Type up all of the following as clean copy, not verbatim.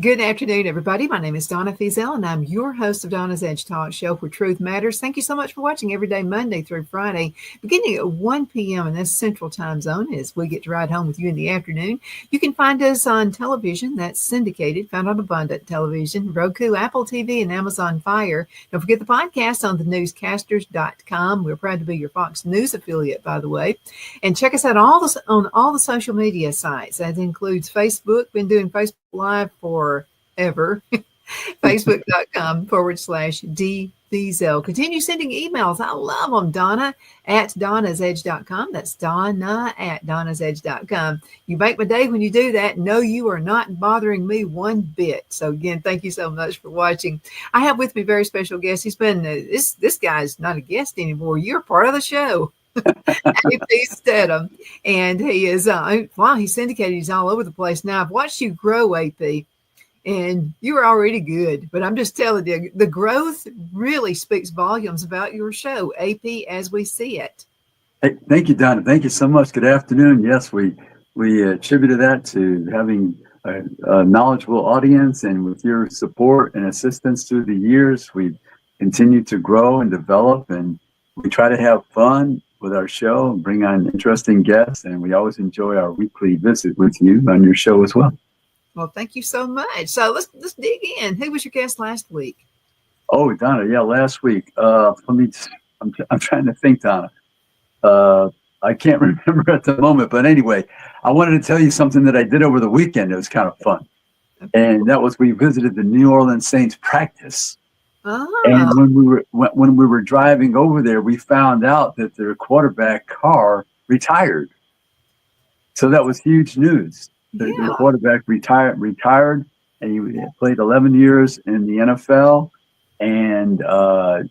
Good afternoon, everybody. My name is Donna Feazell, and I'm your host of Donna's Edge Talk Show, where truth matters. Thank you so much for watching every day, Monday through Friday, beginning at 1 p.m. in this Central Time Zone as we get to ride home with you in the afternoon. You can find us on television that's syndicated, found on Abundant Television, Roku, Apple TV, and Amazon Fire. Don't forget the podcast on thenewscasters.com. We're proud to be your Fox News affiliate, by the way. And check us out on all the social media sites. That includes Facebook. Been doing Facebook Live forever. Facebook.com/D Feazell. Continue sending emails. I love them. Donna at donnasedge.com. That's Donna at donnasedge.com. You make my day when you do that. No, you are not bothering me one bit. So again, thank you so much for watching. I have with me a very special guest. He's been, this guy's not a guest anymore. You're part of the show. AP Steadham. And he is, he's syndicated. He's all over the place. Now, I've watched you grow, AP. And you were already good, but I'm just telling you, the growth really speaks volumes about your show, AP as we see it. Hey, thank you, Donna. Thank you so much. Good afternoon. Yes, we attributed that to having a knowledgeable audience, and with your support and assistance through the years, we continue to grow and develop, and we try to have fun with our show and bring on interesting guests, and we always enjoy our weekly visit with you on your show as well. Well, thank you so much. So let's dig in. Who was your guest last week? Oh, Donna, yeah, last week. I'm trying to think, Donna. I can't remember at the moment, but anyway, I wanted to tell you something that I did over the weekend. It was kind of fun, and that was we visited the New Orleans Saints practice. Oh. And when we were driving over there, we found out that their quarterback Carr retired. So that was huge news. The quarterback retired, and he played 11 years in the NFL, and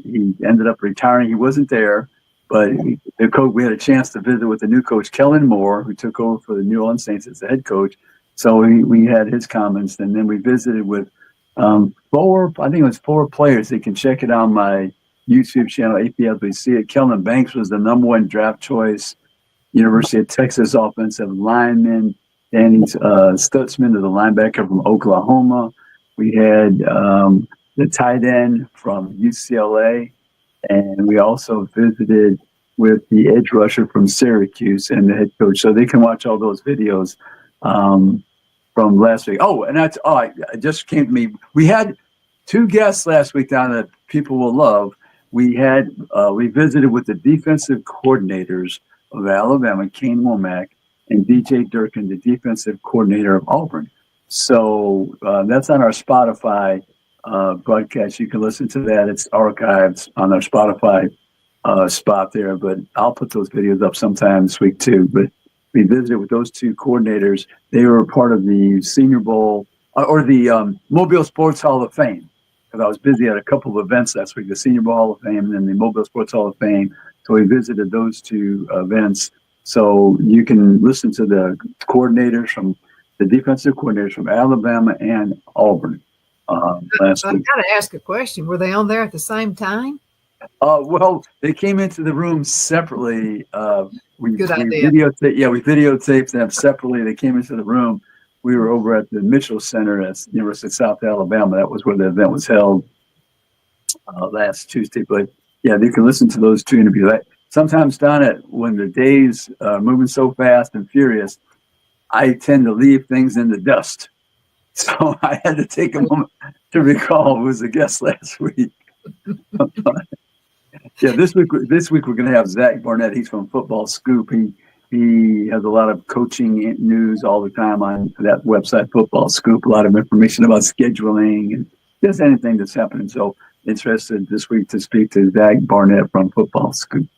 he ended up retiring. He wasn't there, but we had a chance to visit with the new coach, Kellen Moore, who took over for the New Orleans Saints as the head coach. So we had his comments, and then we visited with four players. You can check it on my YouTube channel, AP as we see it. Kellen Banks was the number one draft choice, University of Texas offensive lineman. Danny Stutzman, the linebacker from Oklahoma. We had the tight end from UCLA, and we also visited with the edge rusher from Syracuse and the head coach. So they can watch all those videos from last week. Oh, and it just came to me. We had two guests last week down that people will love. We visited with the defensive coordinators of Alabama, Kane Womack, and DJ Durkin, the defensive coordinator of Auburn. So that's on our Spotify broadcast. You can listen to that. It's archived on our Spotify spot there, but I'll put those videos up sometime this week too. But we visited with those two coordinators. They were part of the Senior Bowl or the Mobile Sports Hall of Fame, because I was busy at a couple of events last week, the Senior Bowl Hall of Fame and then the Mobile Sports Hall of Fame. So we visited those two events. So you can listen to the defensive coordinators from Alabama and Auburn last week. I've got to ask a question. Were they on there at the same time? Well, they came into the room separately. Good idea. We videotaped them separately. They came into the room. We were over at the Mitchell Center at University of South Alabama. That was where the event was held last Tuesday. But yeah, you can listen to those two interviews. Sometimes, Donna, when the days are moving so fast and furious, I tend to leave things in the dust. So I had to take a moment to recall who was the guest last week. Yeah, this week we're going to have Zach Barnett. He's from Football Scoop. He has a lot of coaching news all the time on that website, Football Scoop. A lot of information about scheduling and just anything that's happening. So interested this week to speak to Zach Barnett from Football Scoop.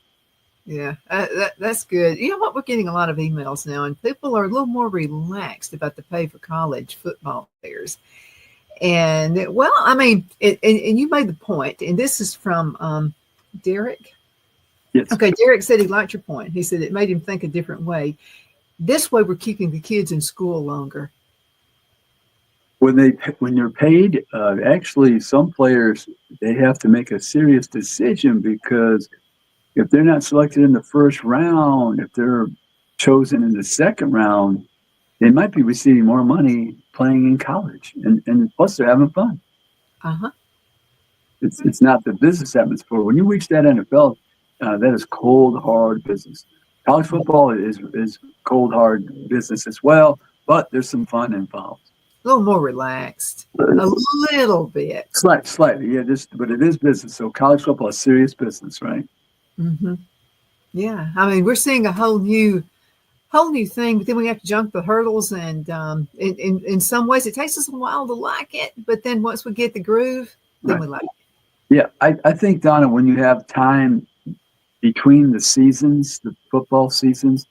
Yeah, that's good. You know what? We're getting a lot of emails now, and people are a little more relaxed about the pay for college football players. And well, I mean, and you made the point, and this is from Derek. Yes. Okay, Derek said he liked your point. He said it made him think a different way. This way, we're keeping the kids in school longer. When you're paid, actually, some players they have to make a serious decision because if they're not selected in the first round, if they're chosen in the second round, they might be receiving more money playing in college, and plus they're having fun. Uh huh. It's not the business atmosphere. When you reach that NFL, that is cold hard business. College football is cold hard business as well, but there's some fun involved. A little more relaxed, a little bit. Slightly, yeah. But it is business. So college football is serious business, right? Hmm. Yeah, I mean, we're seeing a whole new thing, but then we have to jump the hurdles, and in some ways, it takes us a while to like it, but then once we get the groove, then Right. we like it. Yeah, I think Donna, when you have time between the seasons, the football seasons,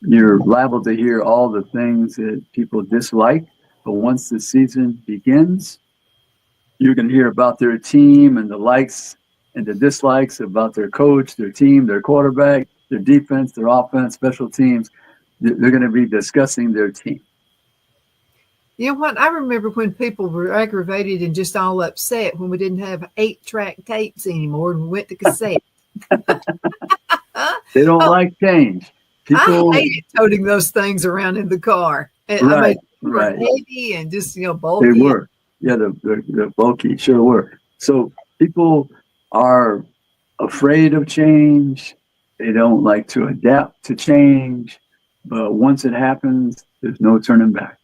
you're liable to hear all the things that people dislike. But once the season begins, you're going to hear about their team and the likes and the dislikes about their coach, their team, their quarterback, their defense, their offense, special teams. They're going to be discussing their team. You know what? I remember when people were aggravated and just all upset when we didn't have 8-track tapes anymore and we went to cassette. They don't like change. People, I hated toting those things around in the car. And, I right, mean, they were right. heavy and just bulky. They were. Yeah, the bulky sure were. So people are afraid of change. They don't like to adapt to change. But once it happens, there's no turning back.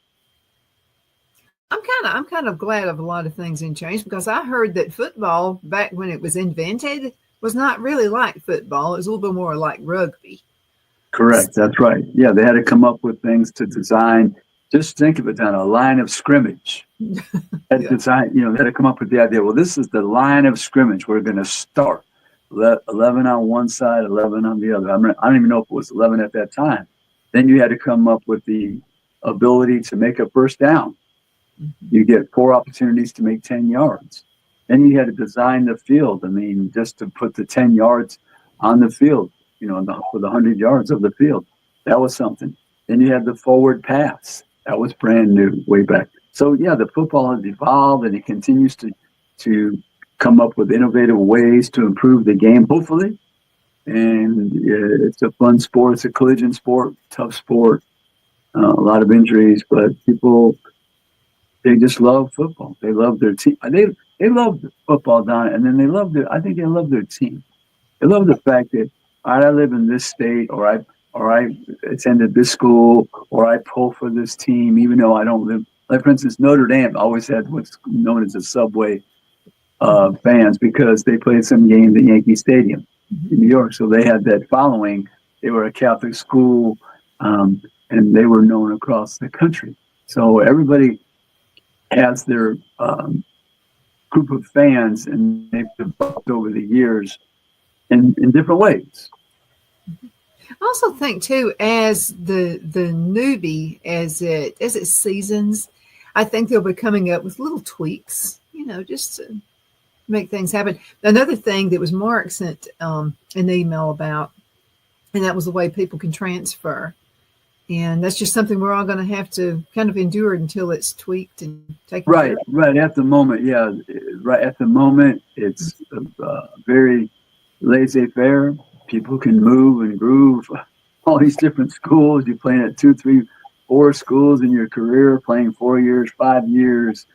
I'm kind of glad of a lot of things in change because I heard that football back when it was invented was not really like football. It was a little bit more like rugby. Correct. That's right. Yeah, they had to come up with things to design. Just think of it on a line of scrimmage. Had Yeah. design, they had to come up with the idea. Well, this is the line of scrimmage. We're going to start 11 on one side, 11 on the other. I don't even know if it was 11 at that time. Then you had to come up with the ability to make a first down. Mm-hmm. You get 4 opportunities to make 10 yards. Then you had to design the field. I mean, just to put the 10 yards on the field, for the 100 yards of the field. That was something. Then you had the forward pass. That was brand new way back. So, yeah, the football has evolved, and it continues to come up with innovative ways to improve the game, hopefully. And it's a fun sport. It's a collision sport, tough sport, a lot of injuries, but people, they just love football. They love their team. They love football, Don, and then I think they love their team. They love the fact that, all right, I live in this state, or I attended this school, or I pull for this team, even though I don't live. Like, for instance, Notre Dame always had what's known as a subway fans because they played some games at Yankee Stadium in New York. So they had that following. They were a Catholic school, and they were known across the country. So everybody has their group of fans, and they've developed over the years in different ways. I also think too, as the newbie, as it seasons, I think they'll be coming up with little tweaks, just to make things happen. Another thing that was Mark sent an email about, and that was the way people can transfer. And that's just something we're all going to have to kind of endure until it's tweaked and taken care of. Right. At the moment, yeah. Right at the moment, it's very laissez-faire. People can move and groove. All these different schools. You're playing at 2, 3, 4 schools in your career, playing 4 years, 5 years,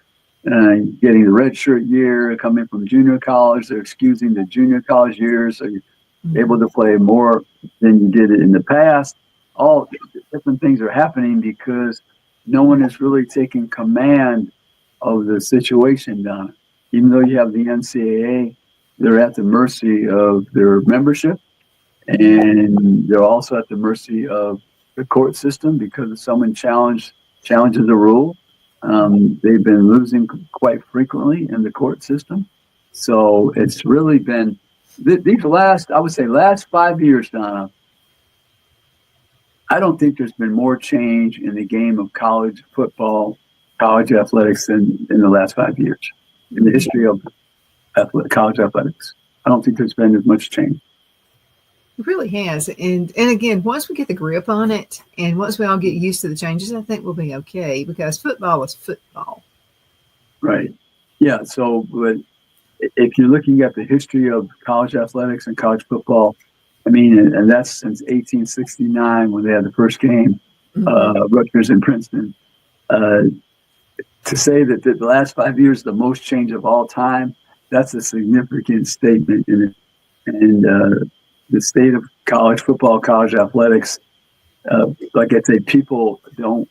getting the red shirt year, coming from junior college. They're excusing the junior college years, so you're able to play more than you did in the past. All different things are happening because no one is really taking command of the situation, Donna. Even though you have the NCAA, they're at the mercy of their membership, and they're also at the mercy of the court system because if someone challenges a rule, they've been losing quite frequently in the court system. So it's really been I would say last 5 years, Donna, I don't think there's been more change in the game of college football, college athletics than in the last 5 years in the history of college athletics. I don't think there's been as much change. It really has. And again, once we get the grip on it and once we all get used to the changes, I think we'll be okay because football is football. Right. Yeah. So but if you're looking at the history of college athletics and college football, I mean, and that's since 1869 when they had the first game, Rutgers and Princeton. To say that the last 5 years the most change of all time, that's a significant statement in it. And the state of college football, college athletics, like I say, people don't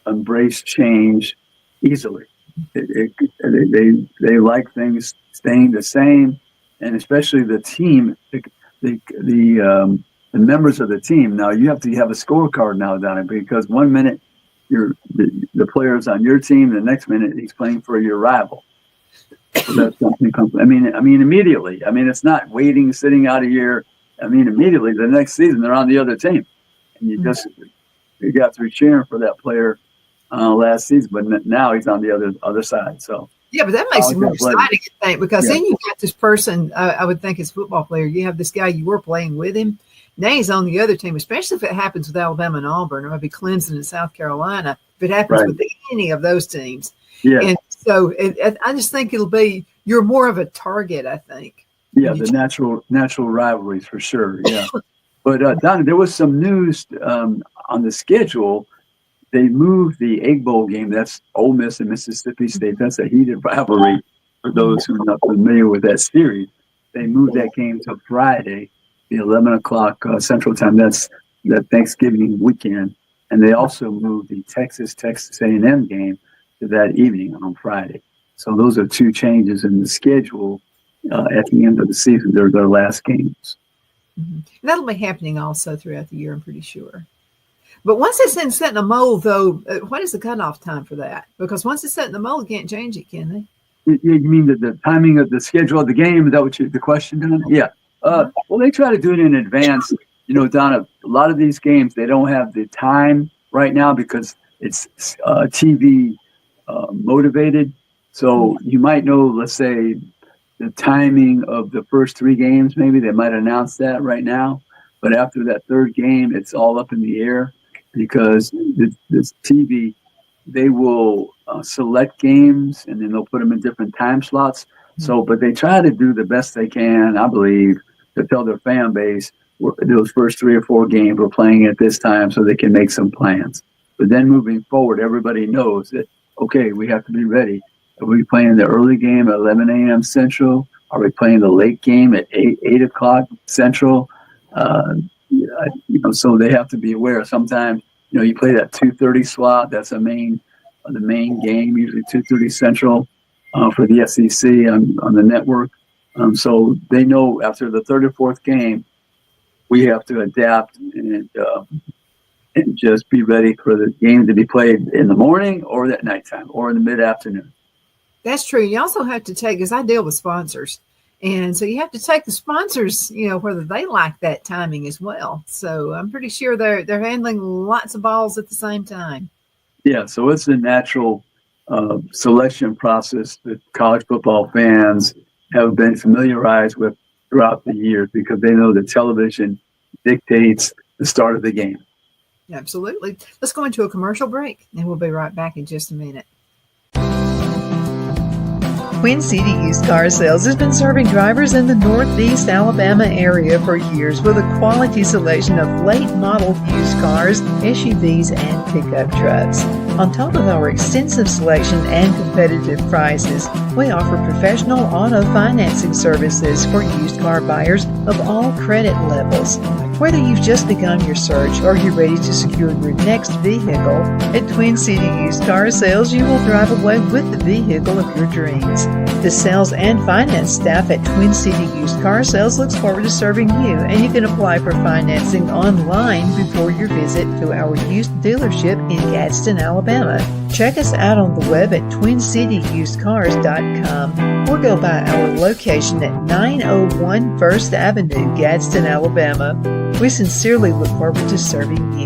embrace change easily. They like things staying the same, and especially the team, the members of the team. Now you have to have a scorecard now, Donna, because 1 minute the player's on your team, the next minute he's playing for your rival. So that's something. I mean, immediately. I mean, it's not waiting, sitting out a year. I mean, immediately the next season they're on the other team, and you got to be cheering for that player last season, but now he's on the other side. So yeah, but that makes it more exciting, I think, because then you got this person. I would think as a football player, you have this guy you were playing with him. Now he's on the other team, especially if it happens with Alabama and Auburn, or maybe Clemson and South Carolina. If it happens with any of those teams, and so I just think you're more of a target. I think. Yeah, the natural rivalries for sure. Yeah, but Donna, there was some news on the schedule. They moved the Egg Bowl game. That's Ole Miss and Mississippi State. That's a heated rivalry for those who are not familiar with that series. They moved that game to Friday, the 11 o'clock Central Time. That's that Thanksgiving weekend. And they also moved the Texas A&M game to that evening on Friday. So those are two changes in the schedule at the end of the season. They're their last games. Mm-hmm. That'll be happening also throughout the year, I'm pretty sure. But once it's set in a mold, though, what is the cutoff time for that? Because once it's set in the mold, you can't change it, can they? You mean the timing of the schedule of the game? Is that what the question, Donna? Yeah. Well, they try to do it in advance. You know, Donna, a lot of these games, they don't have the time right now because it's TV motivated. So you might know, let's say, the timing of the first three games. Maybe they might announce that right now. But after that third game, it's all up in the air because this TV, they will select games and then they'll put them in different time slots. So, but they try to do the best they can, I believe, to tell their fan base those first 3 or 4 games we're playing at this time so they can make some plans. But then moving forward, everybody knows that, okay, we have to be ready. Are we playing the early game at 11 a.m. Central? Are we playing the late game at 8 o'clock Central? So they have to be aware. Sometimes, you play that 2:30 slot. That's the main game, usually 2:30 Central for the SEC on the network. So they know after the third or fourth game, we have to adapt and just be ready for the game to be played in the morning or at nighttime or in the mid-afternoon. That's true. You also have to take, because I deal with sponsors, and so you have to take the sponsors, whether they like that timing as well. So I'm pretty sure they're handling lots of balls at the same time. Yeah, so it's a natural selection process that college football fans have been familiarized with throughout the years because they know that television dictates the start of the game. Absolutely. Let's go into a commercial break, and we'll be right back in just a minute. Twin City Used Car Sales has been serving drivers in the Northeast Alabama area for years with a quality selection of late model used cars, SUVs, and pickup trucks. On top of our extensive selection and competitive prices, we offer professional auto financing services for used car buyers of all credit levels. Whether you've just begun your search or you're ready to secure your next vehicle, at Twin City Used Car Sales, you will drive away with the vehicle of your dreams. The sales and finance staff at Twin City Used Car Sales looks forward to serving you, and you can apply for financing online before your visit to our used dealership in Gadsden, Alabama. Check us out on the web at twincityyusedcars.com or go by our location at 901 First Avenue, Gadsden, Alabama. We sincerely look forward to serving you.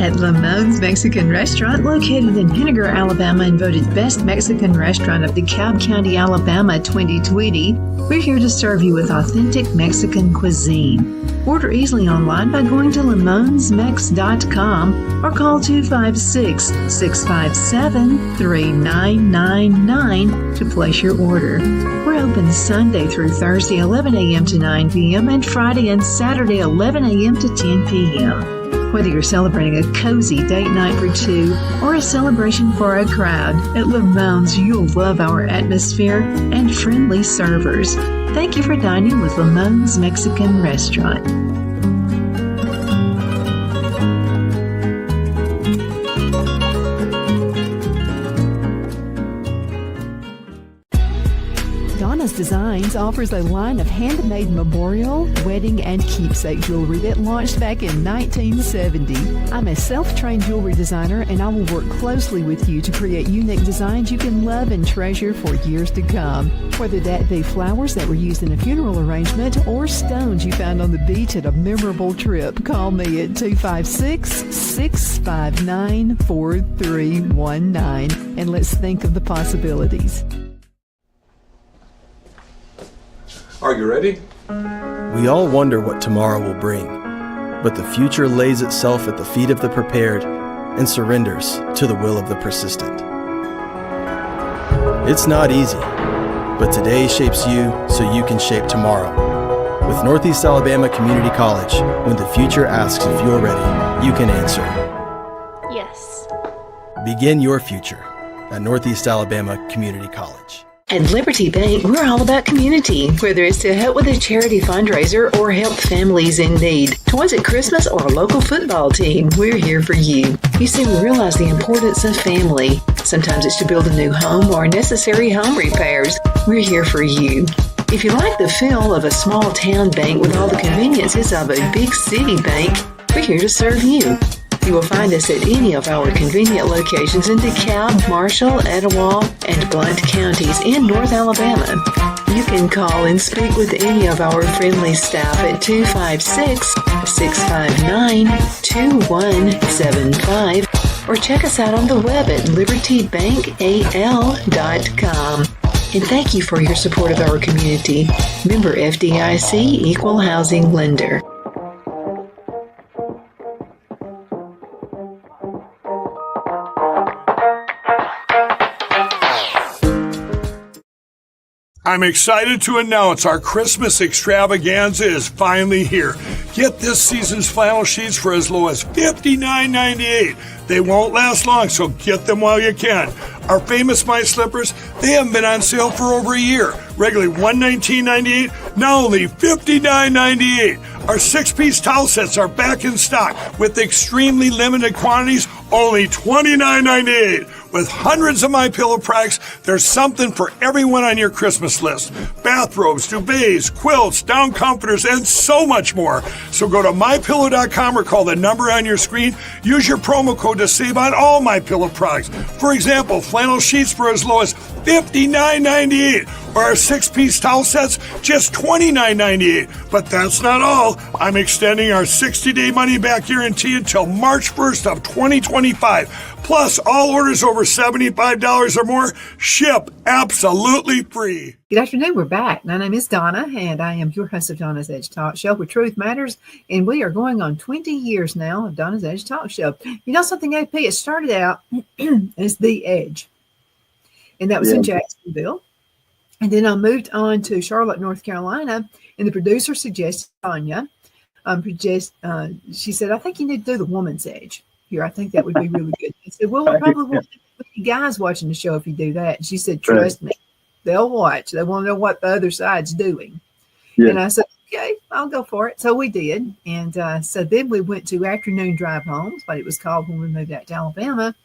At Lamone's Mexican Restaurant, located in Henniger, Alabama, and voted Best Mexican Restaurant of DeKalb County, Alabama 2020, we're here to serve you with authentic Mexican cuisine. Order easily online by going to lamonsmex.com or call 256-657-3999 to place your order. We're open Sunday through Thursday, 11 a.m. to 9 p.m., and Friday and Saturday, 11 a.m. to 10 p.m. Whether you're celebrating a cozy date night for two or a celebration for a crowd, at Lamone's you'll love our atmosphere and friendly servers. Thank you for dining with Lamone's Mexican Restaurant. Donna's Designs offers a line of handmade memorial, wedding, and keepsake jewelry that launched back in 1970. I'm a self-trained jewelry designer, and I will work closely with you to create unique designs you can love and treasure for years to come. Whether that be flowers that were used in a funeral arrangement or stones you found on the beach at a memorable trip, call me at 256-659-4319, and let's think of the possibilities. Are you ready? We all wonder what tomorrow will bring, but the future lays itself at the feet of the prepared and surrenders to the will of the persistent. It's not easy, but today shapes you so you can shape tomorrow. With Northeast Alabama Community College, when the future asks if you're ready, you can answer yes. Begin your future at Northeast Alabama Community College. At Liberty Bank, we're all about community, whether it's to help with a charity fundraiser or help families in need. Toys at Christmas or a local football team, we're here for you. You see, we realize the importance of family. Sometimes it's to build a new home or necessary home repairs. We're here for you. If you like the feel of a small town bank with all the conveniences of a big city bank, we're here to serve you. You will find us at any of our convenient locations in DeKalb, Marshall, Etowah, and Blount counties in North Alabama. You can call and speak with any of our friendly staff at 256-659-2175 or check us out on the web at libertybankal.com. And thank you for your support of our community. Member FDIC Equal Housing Lender. I'm excited to announce our Christmas extravaganza is finally here. Get this season's flannel sheets for as low as $59.98. They won't last long, so get them while you can. Our famous My Slippers, they haven't been on sale for over a year. Regularly $119.98, now only $59.98. Our 6-piece towel sets are back in stock with extremely limited quantities, only $29.98. With hundreds of MyPillow products, there's something for everyone on your Christmas list. Bathrobes, duvets, quilts, down comforters, and so much more. So go to MyPillow.com or call the number on your screen. Use your promo code to save on all MyPillow products. For example, flannel sheets for as low as $59.98. Or our 6-piece towel sets, just $29.98. But that's not all. I'm extending our 60-day money-back guarantee until March 1st of 2025. Plus, all orders over $75 or more ship absolutely free. Good afternoon. We're back. My name is Donna, and I am your host of Donna's Edge Talk Show, where truth matters. And we are going on 20 years now of Donna's Edge Talk Show. You know something, AP? It started out as The Edge, and that was in Jacksonville. And then I moved on to Charlotte, North Carolina, and the producer suggested Tanya. She said, I think you need to do the Woman's Edge here. I think that would be really good. I said, well, we probably won't have any guys watching the show if you do that. And she said, trust me, they'll watch. They want to know what the other side's doing. Yeah. And I said, okay, I'll go for it. So we did. And so then we went to Afternoon Drive Home, what it was called when we moved out to Alabama.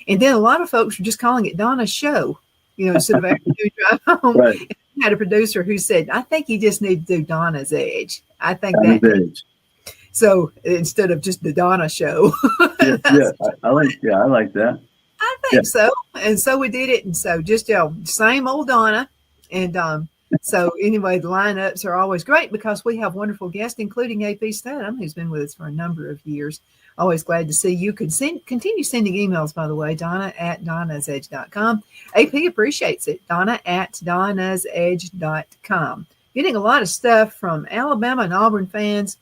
And then a lot of folks were just calling it Donna's Show. instead of afternoon drive home. Right. I had a producer who said, I think you just need to do Donna's Edge. I think Donna's that. Edge. So instead of just the Donna show. Yeah. I like that. I think so. And so we did it. And so just same old Donna. And so anyway, the lineups are always great because we have wonderful guests, including AP Steadham, who's been with us for a number of years. Always glad to see you. Continue sending emails, by the way, Donna at donnasedge.com. AP appreciates it. Donna at donnasedge.com. Getting a lot of stuff from Alabama and Auburn fans,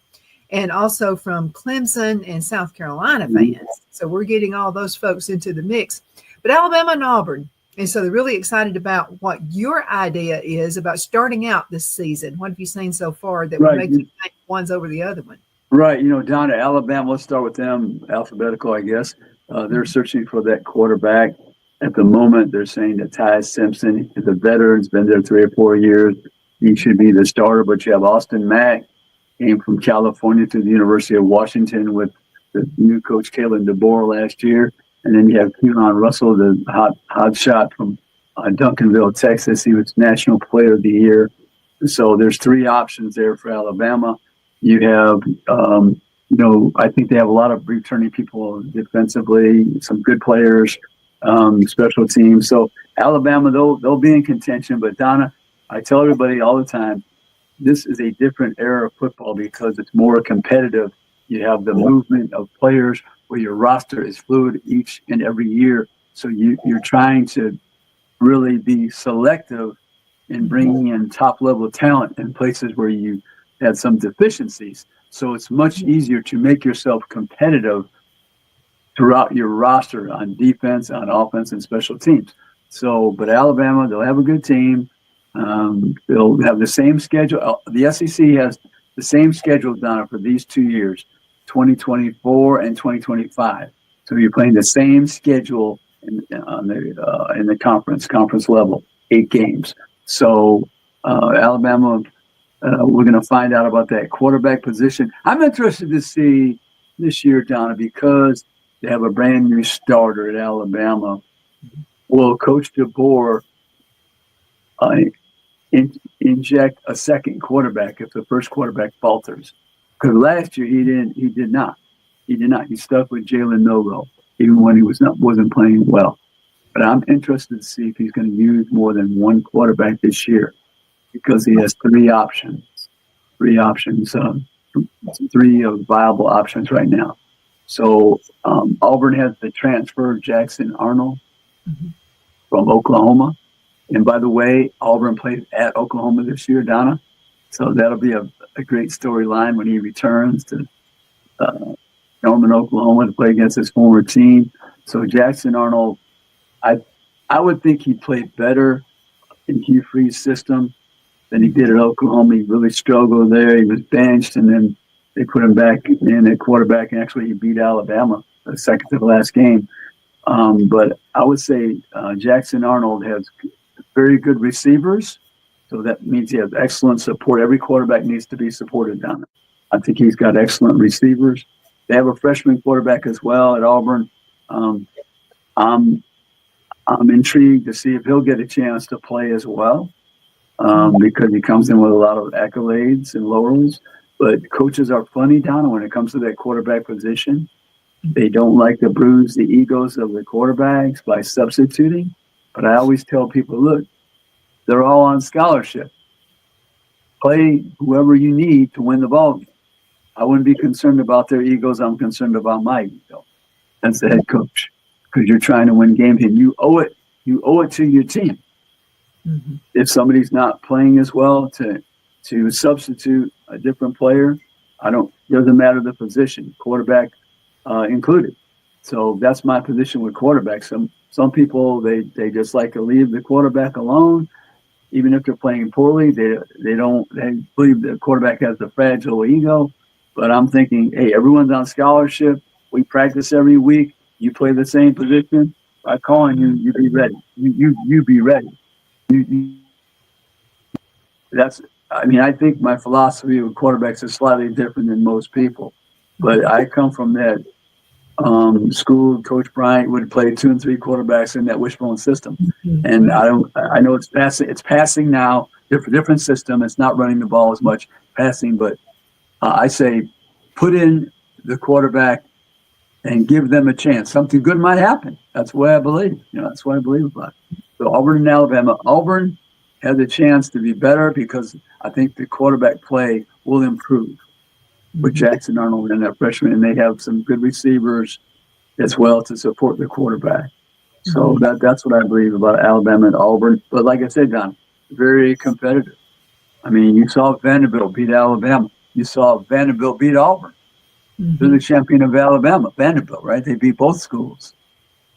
and also from Clemson and South Carolina fans. So we're getting all those folks into the mix. But Alabama and Auburn. And so they're really excited about what your idea is about starting out this season. What have you seen so far that would make you think one's over the other one? Right. Donna, Alabama, let's start with them, alphabetical, I guess. They're searching for that quarterback. At the moment, they're saying that Ty Simpson is a veteran, has been there 3 or 4 years. He should be the starter, but you have Austin Mack, came from California to the University of Washington with the new coach Kalen DeBoer last year. And then you have Keelan Russell, the hot shot from Duncanville, Texas. He was National Player of the Year. So there's 3 options there for Alabama. You have, I think they have a lot of returning people defensively, some good players, special teams. So Alabama, they'll be in contention. But Donna, I tell everybody all the time, this is a different era of football because it's more competitive. You have the movement of players where your roster is fluid each and every year. So you're trying to really be selective in bringing in top-level talent in places where you had some deficiencies. So it's much easier to make yourself competitive throughout your roster on defense, on offense, and special teams. So, but Alabama, they'll have a good team. They'll have the same schedule. The SEC has the same schedule, Donna, for these 2 years, 2024 and 2025. So you're playing the same schedule in the conference level, 8 games. So Alabama, we're going to find out about that quarterback position. I'm interested to see this year, Donna, because they have a brand new starter at Alabama. Will Coach DeBoer inject a second quarterback if the first quarterback falters? Because last year he did not. He stuck with Jalen Milroe even when he wasn't playing well. But I'm interested to see if he's going to use more than one quarterback this year because he has 3 options. 3 viable options right now. So Auburn has the transfer Jackson Arnold from Oklahoma. And by the way, Auburn plays at Oklahoma this year, Donna. So that'll be a great storyline when he returns to Norman, Oklahoma to play against his former team. So Jackson Arnold, I would think he played better in Hugh Freeze's system than he did at Oklahoma. He really struggled there. He was benched, and then they put him back in at quarterback, and actually he beat Alabama the second to the last game. But I would say Jackson Arnold has very good receivers, so that means he has excellent support. Every quarterback needs to be supported down there. I think he's got excellent receivers. They have a freshman quarterback as well at Auburn. I'm intrigued to see if he'll get a chance to play as well because he comes in with a lot of accolades and laurels. But coaches are funny, Donna, when it comes to that quarterback position. They don't like to bruise the egos of the quarterbacks by substituting. But I always tell people, look, they're all on scholarship. Play whoever you need to win the ball game. I wouldn't be concerned about their egos. I'm concerned about my ego as the head coach because you're trying to win games and you owe it to your team. Mm-hmm. If somebody's not playing as well, to substitute a different player, doesn't matter the position, quarterback included. So that's my position with quarterbacks. Some people they just like to leave the quarterback alone, even if they're playing poorly. They believe the quarterback has a fragile ego. But I'm thinking, hey, everyone's on scholarship. We practice every week. You play the same position. By calling you, you be ready. You be ready. I think my philosophy with quarterbacks is slightly different than most people, but I come from that school, Coach Bryant would play 2 and 3 quarterbacks in that wishbone system. Mhm. And I know it's passing now, different system. It's not running the ball as much, passing, but I say put in the quarterback and give them a chance. Something good might happen. That's the way I believe. That's what I believe about it. So Auburn and Alabama. Auburn had the chance to be better because I think the quarterback play will improve with Jackson Arnold and that freshman, and they have some good receivers as well to support the quarterback. So that's what I believe about Alabama and Auburn. But like I said, Don, very competitive. I mean, you saw Vanderbilt beat Alabama. You saw Vanderbilt beat Auburn. They're the champion of Alabama, Vanderbilt, right? They beat both schools.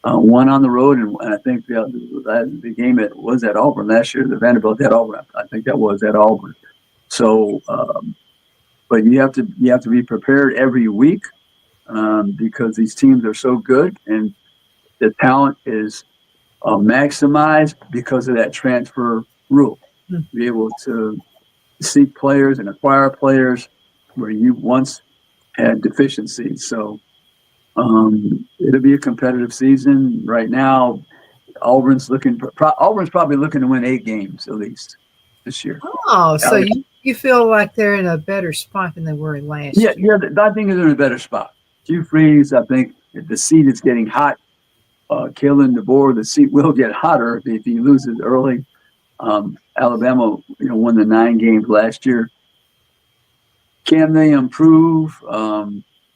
One on the road, and I think the game was at Auburn last year. The Vanderbilt at Auburn. I think that was at Auburn. So, but you have to be prepared every week because these teams are so good, and the talent is maximized because of that transfer rule. Be able to seek players and acquire players where you once had deficiencies. So it'll be a competitive season. Right now, Auburn's probably looking to win 8 games at least this year. Oh, so you feel like they're in a better spot than they were last year? Yeah, I think they're in a better spot. Hugh Freeze, I think the seat is getting hot. Kalen DeBoer, the seat will get hotter if he loses early. Alabama, won the 9 games last year. Can they improve?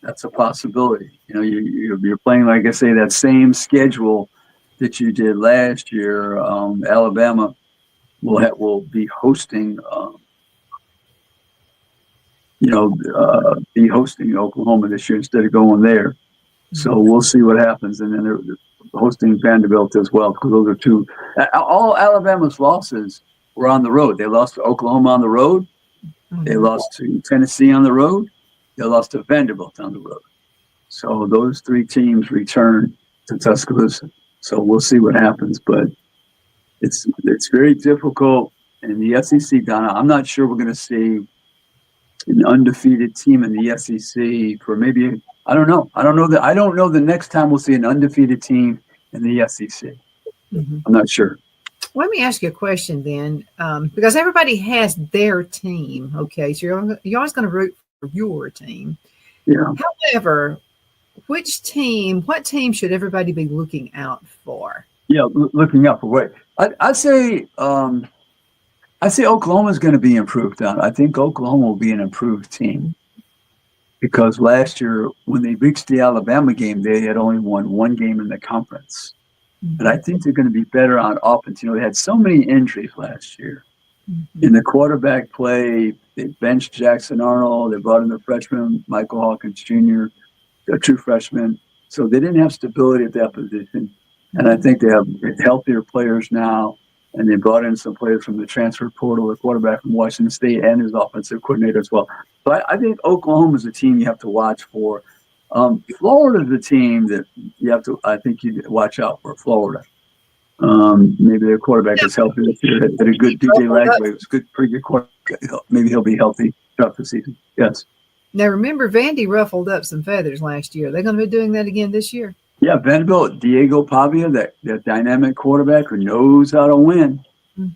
That's a possibility. You're playing, like I say, that same schedule that you did last year. Alabama will be hosting, Oklahoma this year instead of going there. So we'll see what happens. And then they're hosting Vanderbilt as well, because those are 2. All Alabama's losses were on the road. They lost to Oklahoma on the road. They lost to Tennessee on the road. They lost to Vanderbilt on the road. So those 3 teams return to Tuscaloosa. So we'll see what happens. But it's very difficult in the SEC, Donna. I'm not sure we're going to see an undefeated team in the SEC for maybe, I don't know. I don't know the next time we'll see an undefeated team in the SEC. I'm not sure. Let me ask you a question then, because everybody has their team. Okay, so you're always going to root for your team. Yeah. However, what team should everybody be looking out for? Yeah, looking out for what? I'd say Oklahoma's going to be improved on. I think Oklahoma will be an improved team because last year when they reached the Alabama game, they had only won 1 game in the conference. But I think they're going to be better on offense. They had so many injuries last year. In the quarterback play, they benched Jackson Arnold. They brought in the freshman, Michael Hawkins Jr., a true freshman. So they didn't have stability at that position. And I think they have healthier players now. And they brought in some players from the transfer portal, a quarterback from Washington State and his offensive coordinator as well. So I think Oklahoma is a team you have to watch for. Florida is a team that I think you watch out for. Florida. Maybe their quarterback is healthy this year. Had a good DJ Lagway. Was pretty good quarterback. Maybe he'll be healthy throughout the season. Yes. Now remember, Vandy ruffled up some feathers last year. They're going to be doing that again this year. Yeah, Vanderbilt, Diego Pavia, that dynamic quarterback who knows how to win.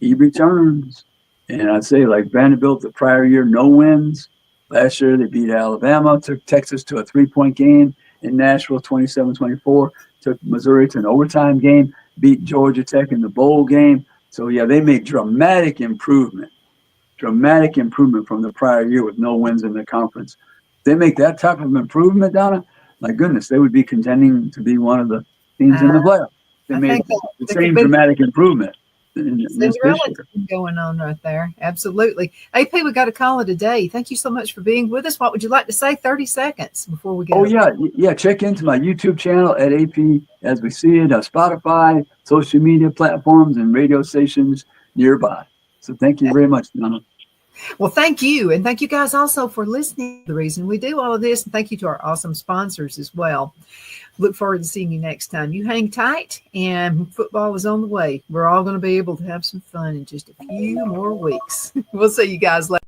He returns. And I'd say, like Vanderbilt, the prior year, no wins. Last year, they beat Alabama, took Texas to a 3-point game in Nashville, 27-24, took Missouri to an overtime game, beat Georgia Tech in the bowl game. So, yeah, they made dramatic improvement from the prior year with no wins in the conference. They make that type of improvement, Donna, my goodness, they would be contending to be one of the teams in the playoffs. They made the same dramatic improvement. Cinderella going on right there. Absolutely. AP, we got to call it a day. Thank you so much for being with us. What would you like to say? 30 seconds before we go. Oh, yeah. Check into my YouTube channel at AP As We See It, Spotify, social media platforms, and radio stations nearby. So thank you very much, Donna. Well, thank you. And thank you guys also for listening. The reason we do all of this. And thank you to our awesome sponsors as well. Look forward to seeing you next time. You hang tight, and football is on the way. We're all going to be able to have some fun in just a few more weeks. We'll see you guys later.